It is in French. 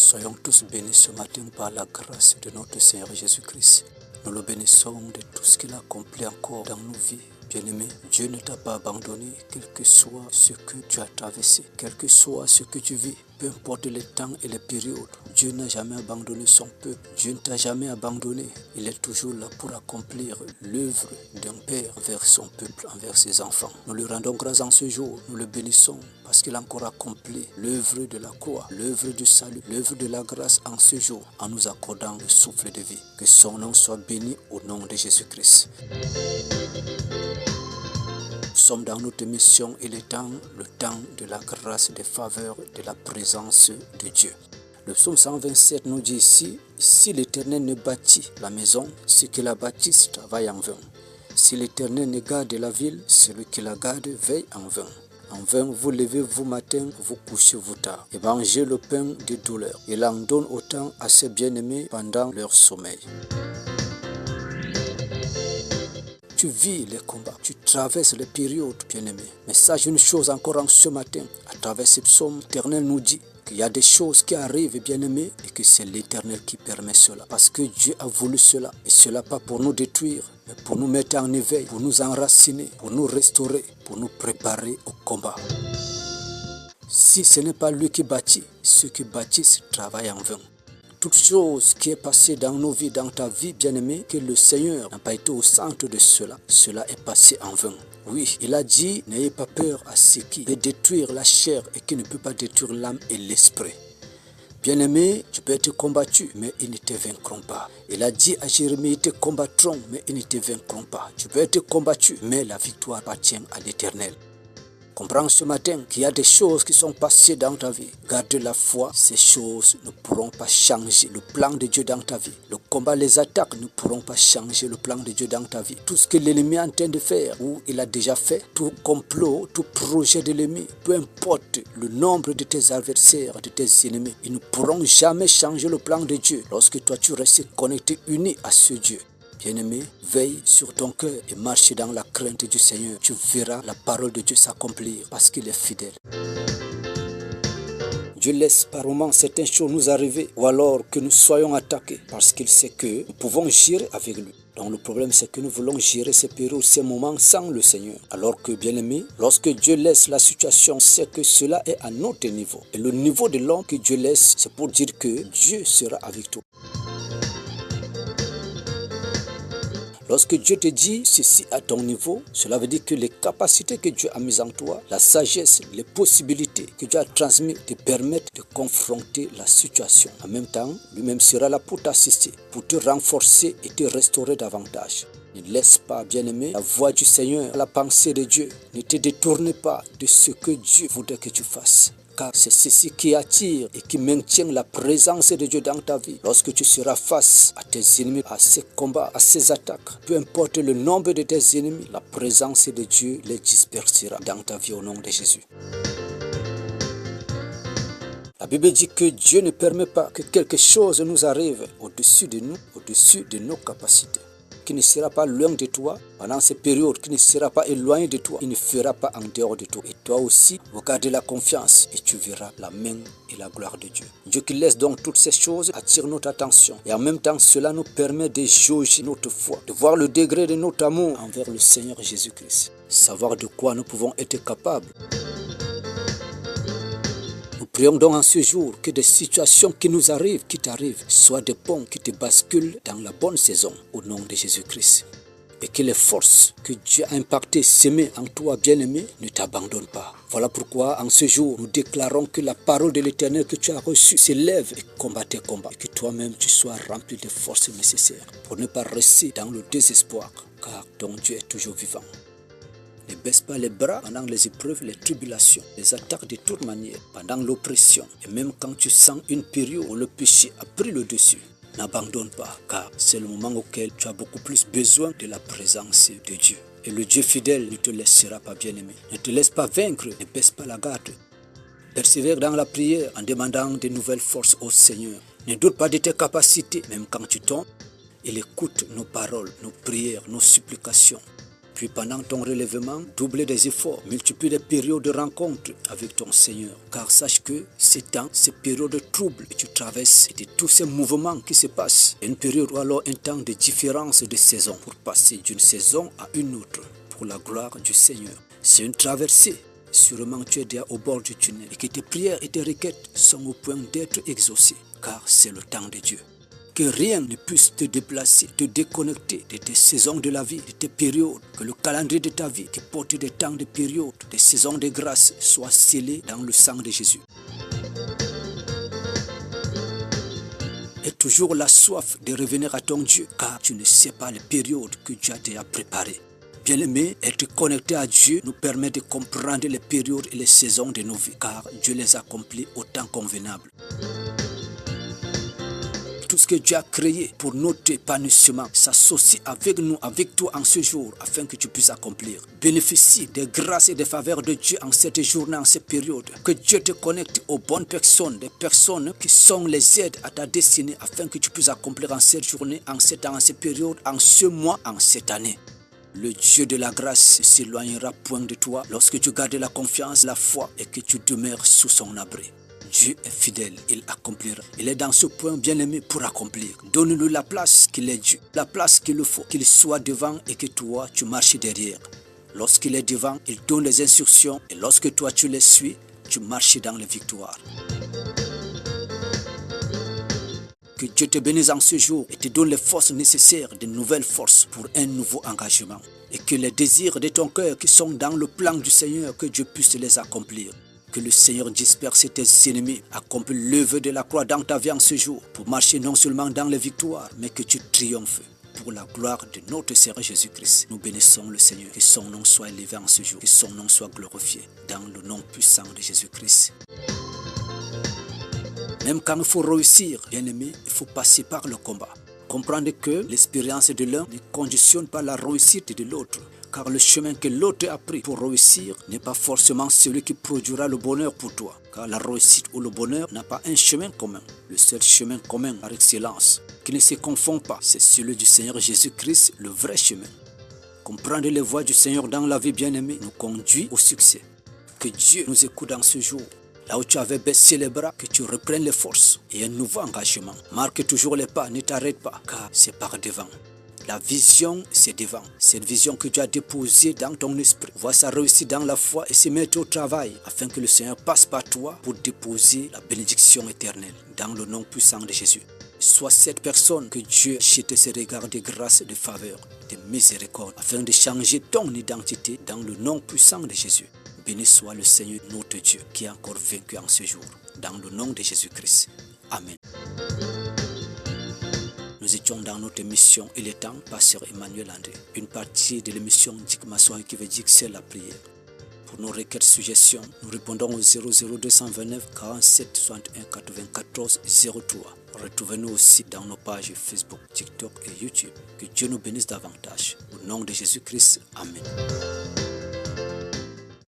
Soyons tous bénis ce matin par la grâce de notre Seigneur Jésus-Christ. Nous le bénissons de tout ce qu'il a accompli encore dans nos vies. Bien-aimé, Dieu ne t'a pas abandonné, quel que soit ce que tu as traversé, quel que soit ce que tu vis, peu importe les temps et les périodes. Dieu n'a jamais abandonné son peuple. Dieu ne t'a jamais abandonné. Il est toujours là pour accomplir l'œuvre d'un père envers son peuple, envers ses enfants. Nous lui rendons grâce en ce jour. Nous le bénissons parce qu'il a encore accompli l'œuvre de la croix, l'œuvre du salut, l'œuvre de la grâce en ce jour, en nous accordant le souffle de vie. Que son nom soit béni au nom de Jésus-Christ. Nous sommes dans notre mission et le temps de la grâce, des faveurs, de la présence de Dieu. Le psaume 127 nous dit ici, si l'Éternel ne bâtit la maison, ceux qui la bâtissent travaillent en vain. Si l'Éternel ne garde la ville, celui qui la garde veille en vain. En vain, vous levez-vous matin, vous couchez-vous tard, et mangez le pain de douleur. Il en donne autant à ses bien-aimés pendant leur sommeil. Tu vis les combats, tu traverses les périodes, bien-aimé. Mais sache une chose encore en ce matin, à travers ce psaume, l'Éternel nous dit qu'il y a des choses qui arrivent, bien-aimé, et que c'est l'Éternel qui permet cela. Parce que Dieu a voulu cela, et cela pas pour nous détruire, mais pour nous mettre en éveil, pour nous enraciner, pour nous restaurer, pour nous préparer au combat. Si ce n'est pas lui qui bâtit, ceux qui bâtissent travaillent en vain. Toute chose qui est passée dans nos vies, dans ta vie, bien-aimé, que le Seigneur n'a pas été au centre de cela, cela est passé en vain. Oui, il a dit, n'ayez pas peur à ce qui peut détruire la chair et qui ne peut pas détruire l'âme et l'esprit. Bien-aimé, tu peux être combattu, mais ils ne te vaincront pas. Il a dit à Jérémie, ils te combattront, mais ils ne te vaincront pas. Tu peux être combattu, mais la victoire appartient à l'Éternel. Comprends ce matin qu'il y a des choses qui sont passées dans ta vie. Garde la foi, ces choses ne pourront pas changer le plan de Dieu dans ta vie. Le combat, les attaques ne pourront pas changer le plan de Dieu dans ta vie. Tout ce que l'ennemi est en train de faire ou il a déjà fait, tout complot, tout projet de l'ennemi, peu importe le nombre de tes adversaires, de tes ennemis, ils ne pourront jamais changer le plan de Dieu lorsque toi tu restes connecté, uni à ce Dieu. Bien-aimé, veille sur ton cœur et marche dans la crainte du Seigneur. Tu verras la parole de Dieu s'accomplir parce qu'il est fidèle. Dieu laisse par moments certaines choses nous arriver ou alors que nous soyons attaqués parce qu'il sait que nous pouvons gérer avec lui. Donc le problème c'est que nous voulons gérer ces périodes, ces moments sans le Seigneur. Alors que bien-aimé, lorsque Dieu laisse la situation, c'est que cela est à notre niveau. Et le niveau de l'homme que Dieu laisse, c'est pour dire que Dieu sera avec toi. Lorsque Dieu te dit ceci à ton niveau, cela veut dire que les capacités que Dieu a mises en toi, la sagesse, les possibilités que Dieu a transmises te permettent de confronter la situation. En même temps, lui-même sera là pour t'assister, pour te renforcer et te restaurer davantage. Ne laisse pas, bien-aimé, la voix du Seigneur, la pensée de Dieu. Ne te détourne pas de ce que Dieu voudrait que tu fasses. Car c'est ceci qui attire et qui maintient la présence de Dieu dans ta vie. Lorsque tu seras face à tes ennemis, à ces combats, à ces attaques, peu importe le nombre de tes ennemis, la présence de Dieu les dispersera dans ta vie au nom de Jésus. La Bible dit que Dieu ne permet pas que quelque chose nous arrive au-dessus de nous, au-dessus de nos capacités. Qui ne sera pas loin de toi pendant ces périodes, qui ne sera pas éloigné de toi, il ne fera pas en dehors de toi. Et toi aussi, regarde la confiance et tu verras la main et la gloire de Dieu. Dieu qui laisse donc toutes ces choses attire notre attention. Et en même temps, cela nous permet de jauger notre foi, de voir le degré de notre amour envers le Seigneur Jésus-Christ. Savoir de quoi nous pouvons être capables. Nous prions donc en ce jour que des situations qui nous arrivent, qui t'arrivent, soient des ponts qui te basculent dans la bonne saison au nom de Jésus-Christ. Et que les forces que Dieu a impactées, semées en toi, bien-aimé, ne t'abandonnent pas. Voilà pourquoi en ce jour, nous déclarons que la parole de l'Éternel que tu as reçue s'élève et combat tes combats. Et que toi-même, tu sois rempli des forces nécessaires pour ne pas rester dans le désespoir, car ton Dieu est toujours vivant. Ne baisse pas les bras pendant les épreuves, les tribulations, les attaques de toute manière, pendant l'oppression. Et même quand tu sens une période où le péché a pris le dessus, n'abandonne pas, car c'est le moment auquel tu as beaucoup plus besoin de la présence de Dieu. Et le Dieu fidèle ne te laissera pas, bien-aimé. Ne te laisse pas vaincre, ne baisse pas la garde. Persévère dans la prière en demandant de nouvelles forces au Seigneur. Ne doute pas de tes capacités, même quand tu tombes. Il écoute nos paroles, nos prières, nos supplications. Puis pendant ton relèvement, double des efforts, multiplie les périodes de rencontre avec ton Seigneur. Car sache que ces temps, ces périodes de troubles que tu traverses et de tous ces mouvements qui se passent, une période ou alors un temps de différence de saison pour passer d'une saison à une autre pour la gloire du Seigneur. C'est une traversée. Sûrement tu es déjà au bord du tunnel et que tes prières et tes requêtes sont au point d'être exaucées, car c'est le temps de Dieu. Que rien ne puisse te déplacer, te déconnecter de tes saisons de la vie, de tes périodes. Que le calendrier de ta vie qui porte des temps de périodes, des saisons de grâce, soit scellé dans le sang de Jésus. Et toujours la soif de revenir à ton Dieu, car tu ne sais pas les périodes que Dieu a déjà préparées. Bien-aimés, être connecté à Dieu nous permet de comprendre les périodes et les saisons de nos vies, car Dieu les accomplit au temps convenable. Tout ce que Dieu a créé pour notre épanouissement s'associe avec nous, avec toi en ce jour, afin que tu puisses accomplir. Bénéficie des grâces et des faveurs de Dieu en cette journée, en cette période. Que Dieu te connecte aux bonnes personnes, des personnes qui sont les aides à ta destinée, afin que tu puisses accomplir en cette journée, en cette temps, en cette période, en ce mois, en cette année. Le Dieu de la grâce ne s'éloignera point de toi lorsque tu gardes la confiance, la foi et que tu demeures sous son abri. Dieu est fidèle, il accomplira. Il est dans ce point bien-aimé pour accomplir. Donne-lui la place qu'il est dû, la place qu'il faut, qu'il soit devant et que toi tu marches derrière. Lorsqu'il est devant, il donne les instructions et lorsque toi tu les suis, tu marches dans les victoires. Que Dieu te bénisse en ce jour et te donne les forces nécessaires, de nouvelles forces pour un nouveau engagement. Et que les désirs de ton cœur qui sont dans le plan du Seigneur, que Dieu puisse les accomplir. Que le Seigneur disperse tes ennemis, accomplit l'œuvre de la croix dans ta vie en ce jour, pour marcher non seulement dans les victoires, mais que tu triomphes. Pour la gloire de notre Seigneur Jésus-Christ, nous bénissons le Seigneur. Que son nom soit élevé en ce jour, que son nom soit glorifié dans le nom puissant de Jésus-Christ. Même quand il faut réussir, bien-aimé, il faut passer par le combat. Comprendre que l'expérience de l'un ne conditionne pas la réussite de l'autre. Car le chemin que l'autre a pris pour réussir n'est pas forcément celui qui produira le bonheur pour toi. Car la réussite ou le bonheur n'a pas un chemin commun. Le seul chemin commun par excellence, qui ne se confond pas, c'est celui du Seigneur Jésus-Christ, le vrai chemin. Comprendre les voies du Seigneur dans la vie bien-aimée nous conduit au succès. Que Dieu nous écoute dans ce jour. Là où tu avais baissé les bras, que tu reprennes les forces et un nouveau engagement. Marque toujours les pas, ne t'arrête pas, car c'est par devant. La vision, c'est devant. Cette vision que tu as déposée dans ton esprit, vois ça réussir dans la foi et se mettre au travail, afin que le Seigneur passe par toi pour déposer la bénédiction éternelle, dans le nom puissant de Jésus. Sois cette personne que Dieu jette ses regards de grâce, de faveur, de miséricorde, afin de changer ton identité dans le nom puissant de Jésus. Béni soit le Seigneur notre Dieu qui est encore vaincu en ce jour. Dans le nom de Jésus-Christ. Amen. Nous étions dans notre émission Il est temps, Pasteur Emmanuel André. Une partie de l'émission Dik Massoy qui veut dire que c'est la prière. Pour nos requêtes, suggestions, nous répondons au 00229 47 61 94 03. Retrouvez-nous aussi dans nos pages Facebook, TikTok et YouTube. Que Dieu nous bénisse davantage. Au nom de Jésus-Christ. Amen.